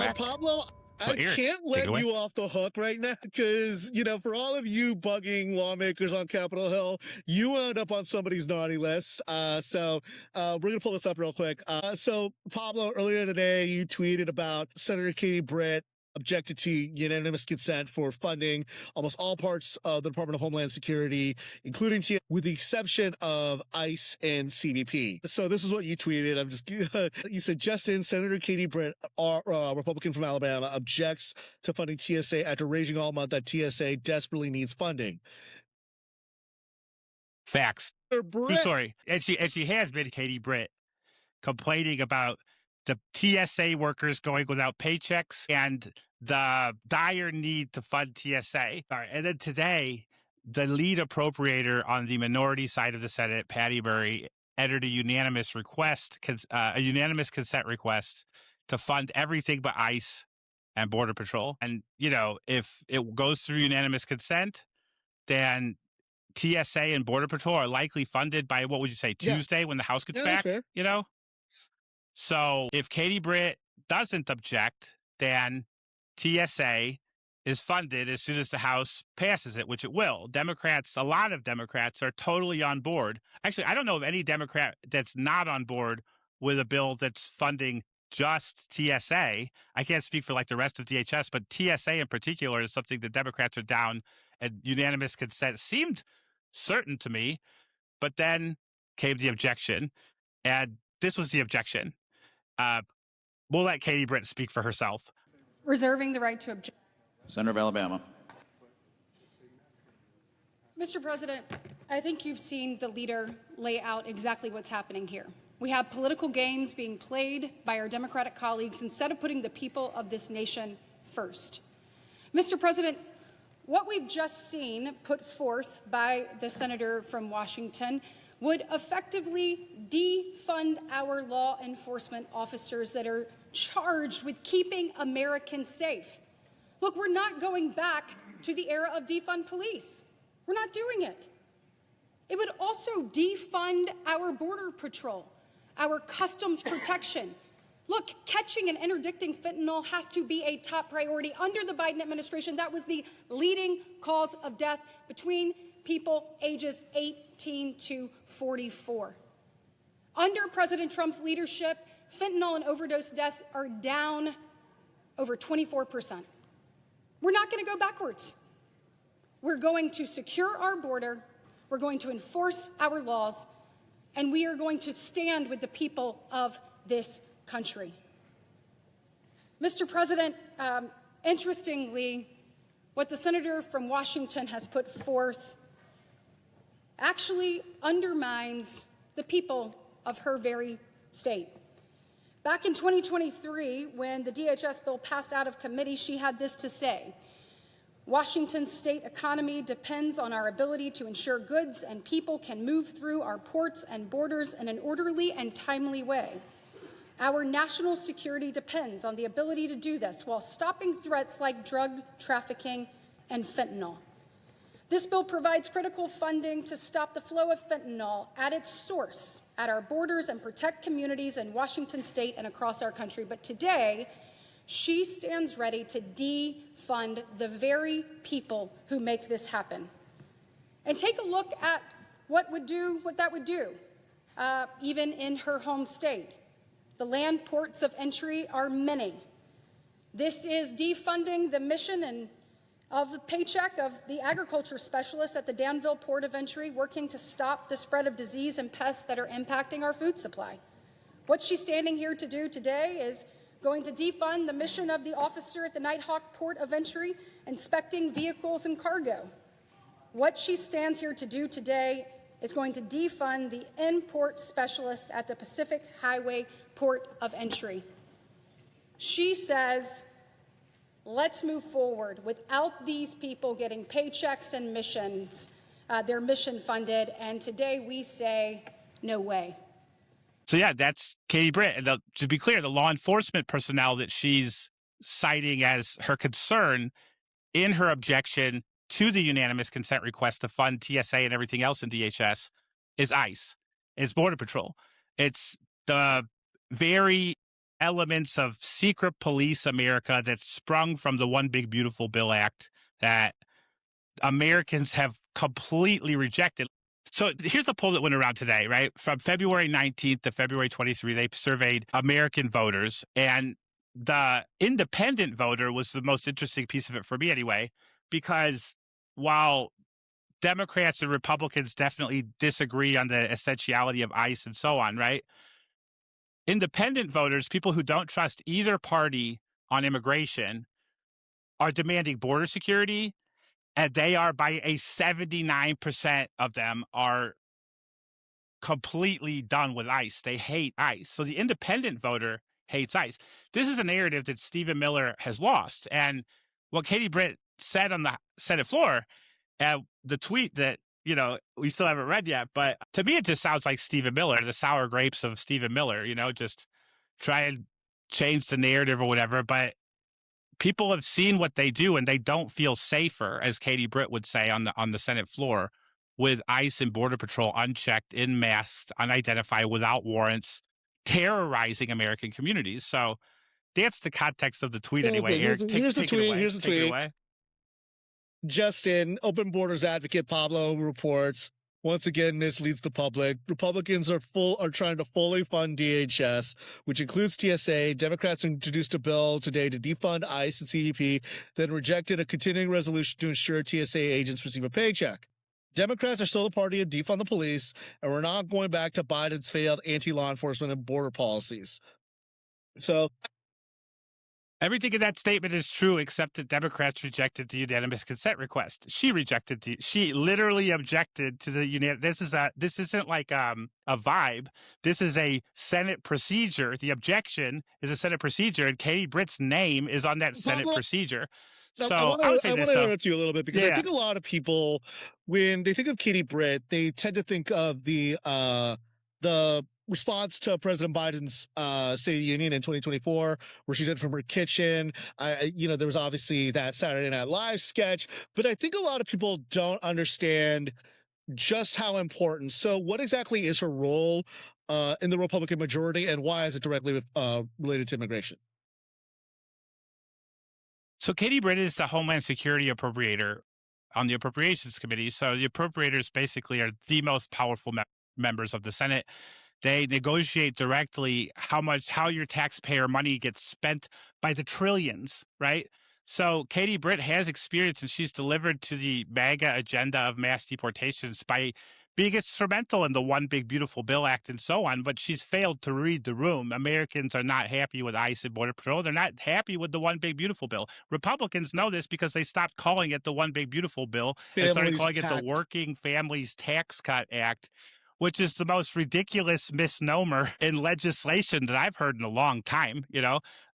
Pablo, So I Eric, can't take it let away. you off the hook right now because, for all of you bugging lawmakers on Capitol Hill, you wound up on somebody's naughty list. So we're going to pull this up real quick. So, Pablo, earlier today, you tweeted about Senator Katie Britt objected to unanimous consent for funding almost all parts of the Department of Homeland Security, including with the exception of ICE and CBP. So this is what you tweeted. You said, Justin, Senator Katie Britt, Republican from Alabama, objects to funding TSA after raging all month that TSA desperately needs funding. Facts. True story. And she has been, Katie Britt, complaining about the TSA workers going without paychecks and the dire need to fund TSA. All right. And then today, the lead appropriator on the minority side of the Senate, Patty Murray, entered a unanimous consent request to fund everything but ICE and Border Patrol. And, if it goes through unanimous consent, then TSA and Border Patrol are likely funded by, what would you say, Tuesday when the House gets back, So if Katie Britt doesn't object, then TSA is funded as soon as the House passes it, which it will. A lot of Democrats are totally on board. Actually, I don't know of any Democrat that's not on board with a bill that's funding just TSA. I can't speak for the rest of DHS, but TSA in particular is something that Democrats are down, and unanimous consent seemed certain to me. But then came the objection, and this was the objection. We'll let Katie Britt speak for herself. Reserving the right to object. Senator of Alabama. Mr. President, I think you've seen the leader lay out exactly what's happening here. We have political games being played by our Democratic colleagues instead of putting the people of this nation first. Mr. President, what we've just seen put forth by the senator from Washington would effectively defund our law enforcement officers that are charged with keeping Americans safe. Look, we're not going back to the era of defund police. We're not doing it. It would also defund our Border Patrol, our customs protection. Look, catching and interdicting fentanyl has to be a top priority. Under the Biden administration, that was the leading cause of death between people ages 18 to 44. Under President Trump's leadership, fentanyl and overdose deaths are down over 24%. We're not going to go backwards. We're going to secure our border, we're going to enforce our laws, and we are going to stand with the people of this country. Mr. President, interestingly, what the senator from Washington has put forth actually undermines the people of her very state. Back in 2023, when the DHS bill passed out of committee, she had this to say: Washington's state economy depends on our ability to ensure goods and people can move through our ports and borders in an orderly and timely way. Our national security depends on the ability to do this while stopping threats like drug trafficking and fentanyl. This bill provides critical funding to stop the flow of fentanyl at its source at our borders and protect communities in Washington state and across our country. But today, she stands ready to defund the very people who make this happen. And take a look at what that would do, even in her home state. The land ports of entry are many. This is defunding the mission of the paycheck of the agriculture specialists at the Danville Port of Entry, working to stop the spread of disease and pests that are impacting our food supply. What she's standing here to do today is going to defund the mission of the officer at the Nighthawk Port of Entry, inspecting vehicles and cargo. What she stands here to do today is going to defund the import specialist at the Pacific Highway Port of Entry. She says, let's move forward without these people getting paychecks and missions, their mission funded. And today we say, no way. So yeah, that's Katie Britt. And to be clear, the law enforcement personnel that she's citing as her concern in her objection to the unanimous consent request to fund TSA and everything else in DHS is ICE. It's Border Patrol. It's the very elements of secret police America that sprung from the One Big Beautiful Bill Act that Americans have completely rejected. So here's a poll that went around today, right? From February 19th to February 23, they surveyed American voters, and the independent voter was the most interesting piece of it for me anyway, because while Democrats and Republicans definitely disagree on the essentiality of ICE and so on, right? Independent voters, people who don't trust either party on immigration, are demanding border security, and they are, by a 79% of them are completely done with ICE. They hate ICE. So the independent voter hates ICE. This is a narrative that Stephen Miller has lost. And what Katie Britt said on the Senate floor, the tweet that, we still haven't read yet, but to me, it just sounds like Stephen Miller, the sour grapes of Stephen Miller, just try and change the narrative or whatever. But people have seen what they do, and they don't feel safer, as Katie Britt would say on the Senate floor, with ICE and Border Patrol unchecked, in masks, unidentified, without warrants, terrorizing American communities. So that's the context of the tweet anyway. Okay, Eric, here's the tweet. Here's the tweet. Away. Justin, Open Borders advocate Pablo reports, once again misleads the public. Republicans are trying to fully fund DHS, which includes TSA. Democrats introduced a bill today to defund ICE and CBP, then rejected a continuing resolution to ensure TSA agents receive a paycheck. Democrats are still the party of defund the police, and we're not going back to Biden's failed anti-law enforcement and border policies. So everything in that statement is true, except that Democrats rejected the unanimous consent request. She literally objected to the unanimous. This isn't like a vibe. This is a Senate procedure. The objection is a Senate procedure, and Katie Britt's name is on that Senate procedure. So I want to interrupt you a little bit, because I think a lot of people, when they think of Katie Britt, they tend to think of the response to President Biden's State of the Union in 2024, where she did it from her kitchen. There was obviously that Saturday Night Live sketch, but I think a lot of people don't understand just how important. So what exactly is her role in the Republican majority, and why is it directly related to immigration? So Katie Britt is the Homeland Security appropriator on the Appropriations Committee. So the appropriators basically are the most powerful members of the Senate. They negotiate directly how your taxpayer money gets spent by the trillions, right? So Katie Britt has experience, and she's delivered to the MAGA agenda of mass deportations by being instrumental in the One Big Beautiful Bill Act and so on, but she's failed to read the room. Americans are not happy with ICE and Border Patrol. They're not happy with the One Big Beautiful Bill. Republicans know this because they stopped calling it the One Big Beautiful Bill and started calling it the Working Families Tax Cut Act, which is the most ridiculous misnomer in legislation that I've heard in a long time.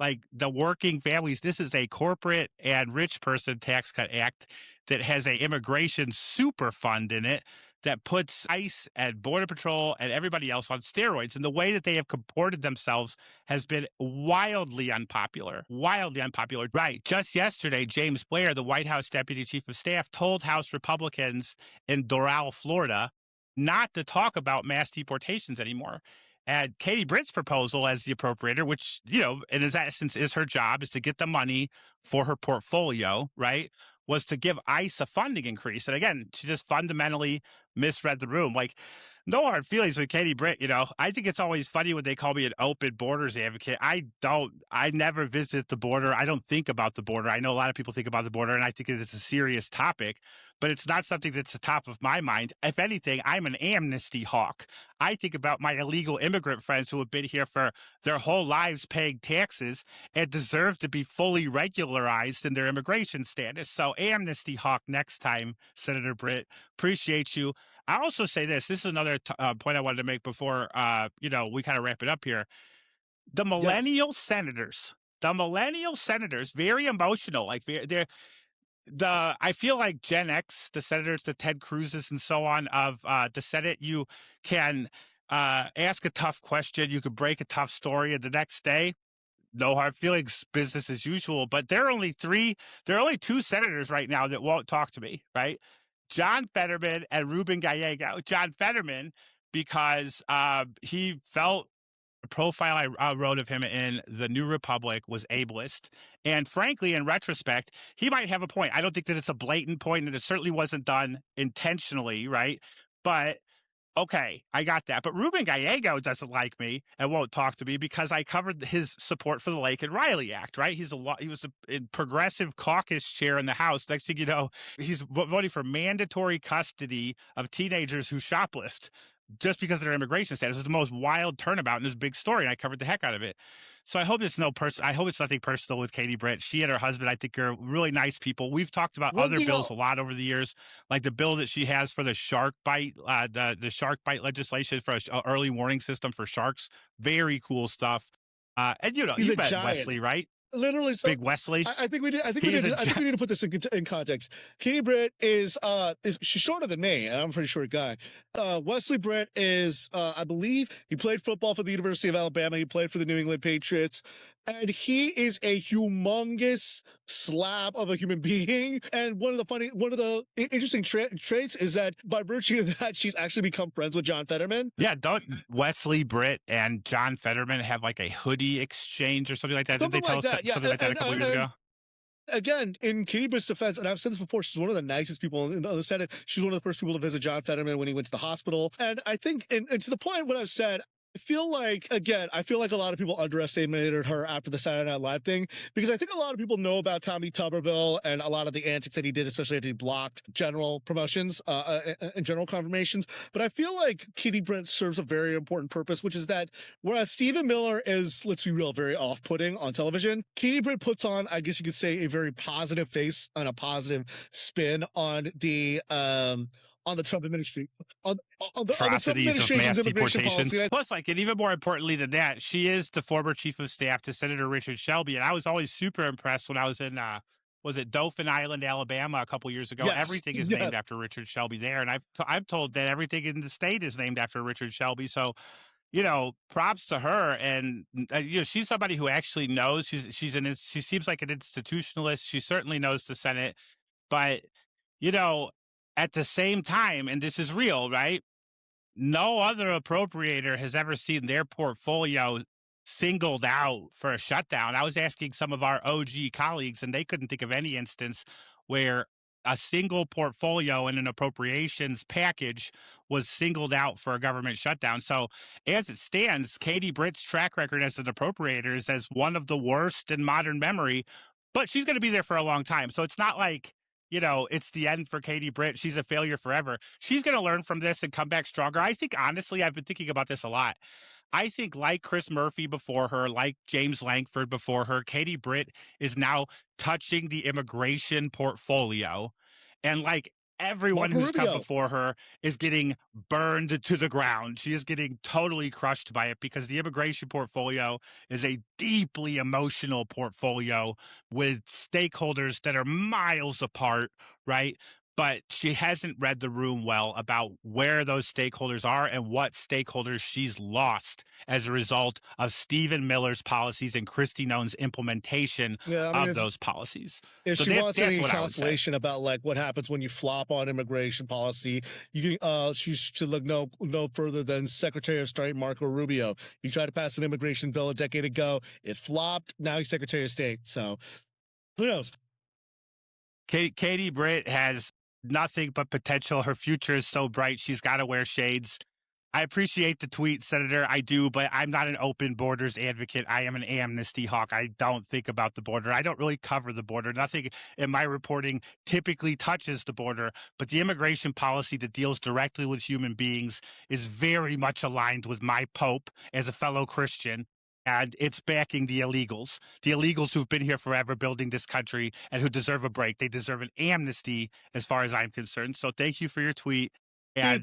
Like the Working Families, this is a corporate and rich person tax cut act that has an immigration super fund in it that puts ICE and Border Patrol and everybody else on steroids. And the way that they have comported themselves has been wildly unpopular. Right. Just yesterday, James Blair, the White House Deputy Chief of Staff, told House Republicans in Doral, Florida, not to talk about mass deportations anymore. And Katie Britt's proposal as the appropriator, which, in its essence is her job, is to get the money for her portfolio, right, was to give ICE a funding increase. And again, she just fundamentally misread the room. Like, no hard feelings with Katie Britt. I think it's always funny when they call me an open borders advocate. I never visit the border. I don't think about the border. I know a lot of people think about the border, and I think it's a serious topic, but it's not something that's the top of my mind. If anything, I'm an amnesty hawk. I think about my illegal immigrant friends who have been here for their whole lives paying taxes and deserve to be fully regularized in their immigration status. So amnesty hawk next time, Senator Britt. Appreciate you. I also say this. This is another point I wanted to make before, we kind of wrap it up here. The millennial senators, very emotional. Like I feel like Gen X, the senators, the Ted Cruz's and so on of the Senate, you can ask a tough question. You could break a tough story, and the next day, no hard feelings, business as usual. But there are only two senators right now that won't talk to me, right? John Fetterman and Ruben Gallego. John Fetterman, because he felt profile I wrote of him in the New Republic was ableist. And frankly, in retrospect, he might have a point. I don't think that it's a blatant point, and it certainly wasn't done intentionally, right? But okay, I got that. But Ruben Gallego doesn't like me and won't talk to me because I covered his support for the Lake and Riley Act, right? He was a progressive caucus chair in the House. Next thing you know, he's voting for mandatory custody of teenagers who shoplift just because of their immigration status. It's the most wild turnabout in this big story, and I covered the heck out of it. So I hope it's I hope it's nothing personal with Katie Britt. She and her husband, I think, are really nice people. We've talked about other bills a lot over the years, like the bill that she has for the shark bite, the shark bite legislation for an early warning system for sharks. Very cool stuff. And you met giant. Wesley, right? Literally, so Big Wesley. I think we need to put this in context. Katie Britt is she's shorter than me, and I'm a pretty short guy. Wesley Britt is, I believe, he played football for the University of Alabama. He played for the New England Patriots, and he is a humongous slab of a human being. And one of the interesting traits is that by virtue of that, she's actually become friends with John Fetterman. Yeah, don't Wesley Britt and John Fetterman have like a hoodie exchange or something like that? Something Didn't they tell us something like that a couple years ago? Again, in Katie Britt's defense, and I've said this before, she's one of the nicest people in the Senate. She's one of the first people to visit John Fetterman when he went to the hospital. And I think, and to the point what I've said, I feel like a lot of people underestimated her after the Saturday Night Live thing, because I think a lot of people know about Tommy Tuberville and a lot of the antics that he did, especially after he blocked general promotions and general confirmations. But I feel like Katie Britt serves a very important purpose, which is that whereas Stephen Miller is, let's be real, very off-putting on television, Katie Britt puts on, I guess you could say, a very positive face and a positive spin on the Trump administration, on the Trump administration's immigration policy. Plus, like, and even more importantly than that, she is the former chief of staff to Senator Richard Shelby. And I was always super impressed when I was in, was it Dauphin Island, Alabama, a couple years ago? Yes. Everything is named after Richard Shelby there. And I'm told that everything in the state is named after Richard Shelby. So, props to her. And, she's somebody who actually knows. She seems like an institutionalist. She certainly knows the Senate. But, at the same time, and this is real, right? No other appropriator has ever seen their portfolio singled out for a shutdown. I was asking some of our OG colleagues, and they couldn't think of any instance where a single portfolio in an appropriations package was singled out for a government shutdown. So as it stands, Katie Britt's track record as an appropriator is as one of the worst in modern memory, but she's going to be there for a long time. So it's not like, it's the end for Katie Britt. She's a failure forever. She's going to learn from this and come back stronger. I think, honestly, I've been thinking about this a lot. I think like Chris Murphy before her, like James Lankford before her, Katie Britt is now touching the immigration portfolio. And like everyone who's come before her is getting burned to the ground. She is getting totally crushed by it because the immigration portfolio is a deeply emotional portfolio with stakeholders that are miles apart, right? But she hasn't read the room well about where those stakeholders are and what stakeholders she's lost as a result of Stephen Miller's policies and Kristi Noem's implementation of those policies. If she wants any consolation about like what happens when you flop on immigration policy, you can she should look no further than Secretary of State Marco Rubio. He tried to pass an immigration bill a decade ago. It flopped. Now he's Secretary of State. So who knows? Katie Britt has nothing but potential. Her future is so bright. She's got to wear shades. I appreciate the tweet, Senator. I do, but I'm not an open borders advocate. I am an amnesty hawk. I don't think about the border. I don't really cover the border. Nothing in my reporting typically touches the border, but the immigration policy that deals directly with human beings is very much aligned with my Pope as a fellow Christian. And it's backing the illegals who've been here forever building this country and who deserve a break. They deserve an amnesty as far as I'm concerned. So thank you for your tweet. And,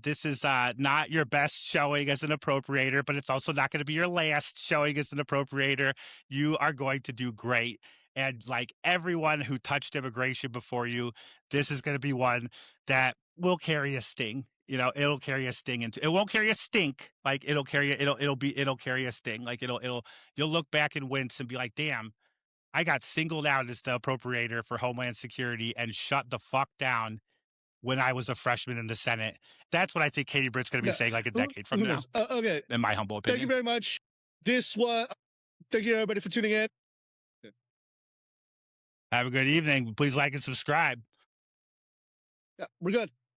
this is not your best showing as an appropriator, but it's also not going to be your last showing as an appropriator. You are going to do great. And like everyone who touched immigration before you, this is going to be one that will carry a sting. It'll carry a sting into it. Won't carry a stink. Like it'll carry a sting. Like you'll look back and wince and be like, damn, I got singled out as the appropriator for Homeland Security and shut the fuck down when I was a freshman in the Senate. That's what I think Katie Britt's going to be saying like a decade from now, okay. in my humble opinion. Thank you very much. Thank you, everybody, for tuning in. Have a good evening. Please like and subscribe. Yeah, we're good.